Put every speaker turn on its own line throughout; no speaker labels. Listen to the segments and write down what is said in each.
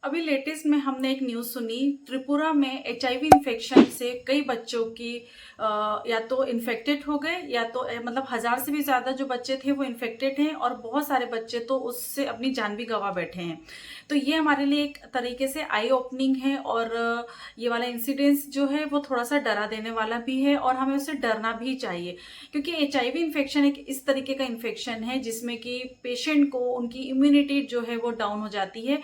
अभी लेटेस्ट में हमने एक न्यूज़ सुनी। त्रिपुरा में एचआईवी इन्फेक्शन से कई बच्चों की या तो इन्फेक्टेड हो गए या तो मतलब 1000 से भी ज़्यादा जो बच्चे थे वो इन्फेक्टेड हैं और बहुत सारे बच्चे तो उससे अपनी जान भी गंवा बैठे हैं। तो ये हमारे लिए एक तरीके से आई ओपनिंग है और ये वाला इंसिडेंस जो है वो थोड़ा सा डरा देने वाला भी है और हमें उससे डरना भी चाहिए, क्योंकि एचआईवी इन्फेक्शन एक इस तरीके का इन्फेक्शन है जिसमें कि पेशेंट को उनकी इम्यूनिटी जो है वो डाउन हो जाती है।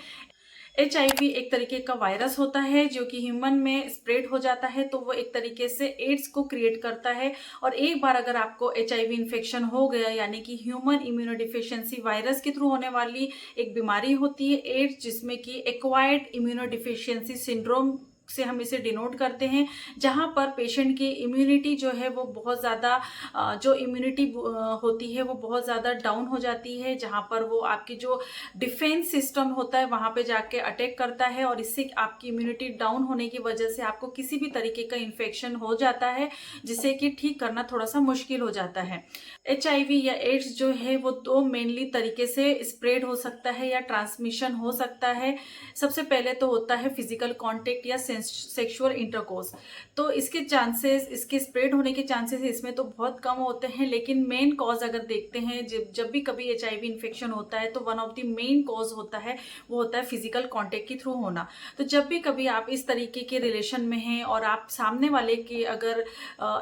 एचआईवी एक तरीके का वायरस होता है जो कि ह्यूमन में स्प्रेड हो जाता है, तो वो एक तरीके से एड्स को क्रिएट करता है। और एक बार अगर आपको एचआईवी इन्फेक्शन हो गया, यानी कि ह्यूमन इम्यूनोडिफिशियंसी वायरस के थ्रू होने वाली एक बीमारी होती है एड्स, जिसमें कि एक्वायर्ड इम्यूनोडिफिशियंसी सिंड्रोम से हम इसे डिनोट करते हैं, जहां पर पेशेंट की इम्यूनिटी जो है वो बहुत ज़्यादा जो इम्यूनिटी होती है वो बहुत ज़्यादा डाउन हो जाती है, जहां पर वो आपकी जो डिफेंस सिस्टम होता है वहां पे जाके अटैक करता है और इससे आपकी इम्यूनिटी डाउन होने की वजह से आपको किसी भी तरीके का इन्फेक्शन हो जाता है, जिसे कि ठीक करना थोड़ा सा मुश्किल हो जाता है। एचआईवी या एड्स जो है वो दो मेनली तरीके से स्प्रेड हो सकता है या ट्रांसमिशन हो सकता है। सबसे पहले तो होता है फिजिकल कांटेक्ट या सेक्सुअल इंटरकोर्स। तो इसके चांसेस, इसके स्प्रेड होने के चांसेस इसमें तो बहुत कम होते हैं, लेकिन मेन कॉज अगर देखते हैं, जब भी कभी एचआईवी इन्फेक्शन होता है तो one of the main cause होता है वो होता है फिजिकल कांटेक्ट के थ्रू होना। तो जब भी कभी आप इस तरीके के रिलेशन में हैं और आप सामने वाले के अगर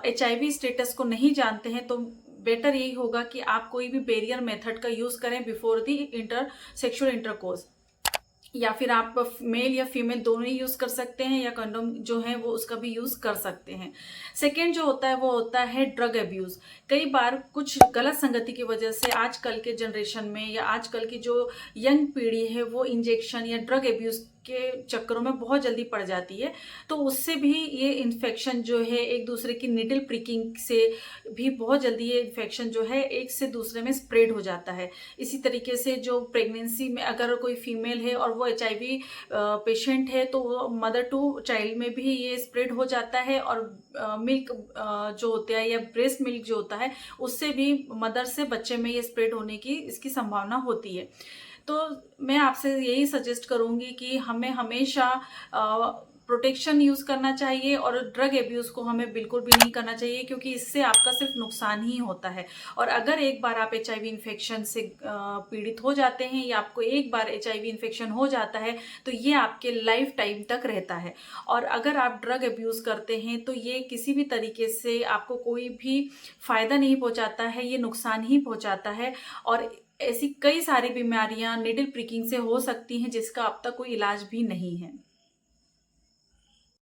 एचआईवी स्टेटस को नहीं जानते हैं, तो बेटर यही होगा कि आप कोई भी बैरियर मेथड का यूज करें बिफोर द सेक्सुअल इंटरकोर्स, या फिर आप मेल या फीमेल दोनों ही यूज कर सकते हैं, या कंडोम जो है वो उसका भी यूज कर सकते हैं। सेकेंड जो होता है वो होता है ड्रग अब्यूज। कई बार कुछ गलत संगति की वजह से आजकल के जनरेशन में या आजकल की जो यंग पीढ़ी है वो इंजेक्शन या ड्रग अब्यूज के चक्करों में बहुत जल्दी पड़ जाती है। तो उससे भी ये इन्फेक्शन जो है, एक दूसरे की निडल प्रिकिंग से भी बहुत जल्दी ये इन्फेक्शन जो है एक से दूसरे में स्प्रेड हो जाता है। इसी तरीके से जो प्रेगनेंसी में अगर कोई फीमेल है और वो एचआईवी पेशेंट है, तो वो मदर टू चाइल्ड में भी ये स्प्रेड हो जाता है। और मिल्क जो होता है या ब्रेस्ट मिल्क जो होता है, उससे भी मदर से बच्चे में ये स्प्रेड होने की इसकी संभावना होती है। तो मैं आपसे यही सजेस्ट करूंगी कि हमें हमेशा प्रोटेक्शन यूज करना चाहिए और ड्रग एब्यूज को हमें बिल्कुल भी नहीं करना चाहिए, क्योंकि इससे आपका सिर्फ नुकसान ही होता है। और अगर एक बार आप एचआईवी इन्फेक्शन से पीड़ित हो जाते हैं या आपको एक बार एचआईवी इन्फेक्शन हो जाता है, तो ये आपके लाइफ टाइम तक रहता है। और अगर आप ड्रग एब्यूज करते हैं तो ये किसी भी तरीके से आपको कोई भी फायदा नहीं पहुंचाता है, ये नुकसान ही पहुंचाता है। और ऐसी कई सारी बीमारियां निडल प्रिकिंग से हो सकती हैं जिसका अब तक कोई इलाज भी नहीं है।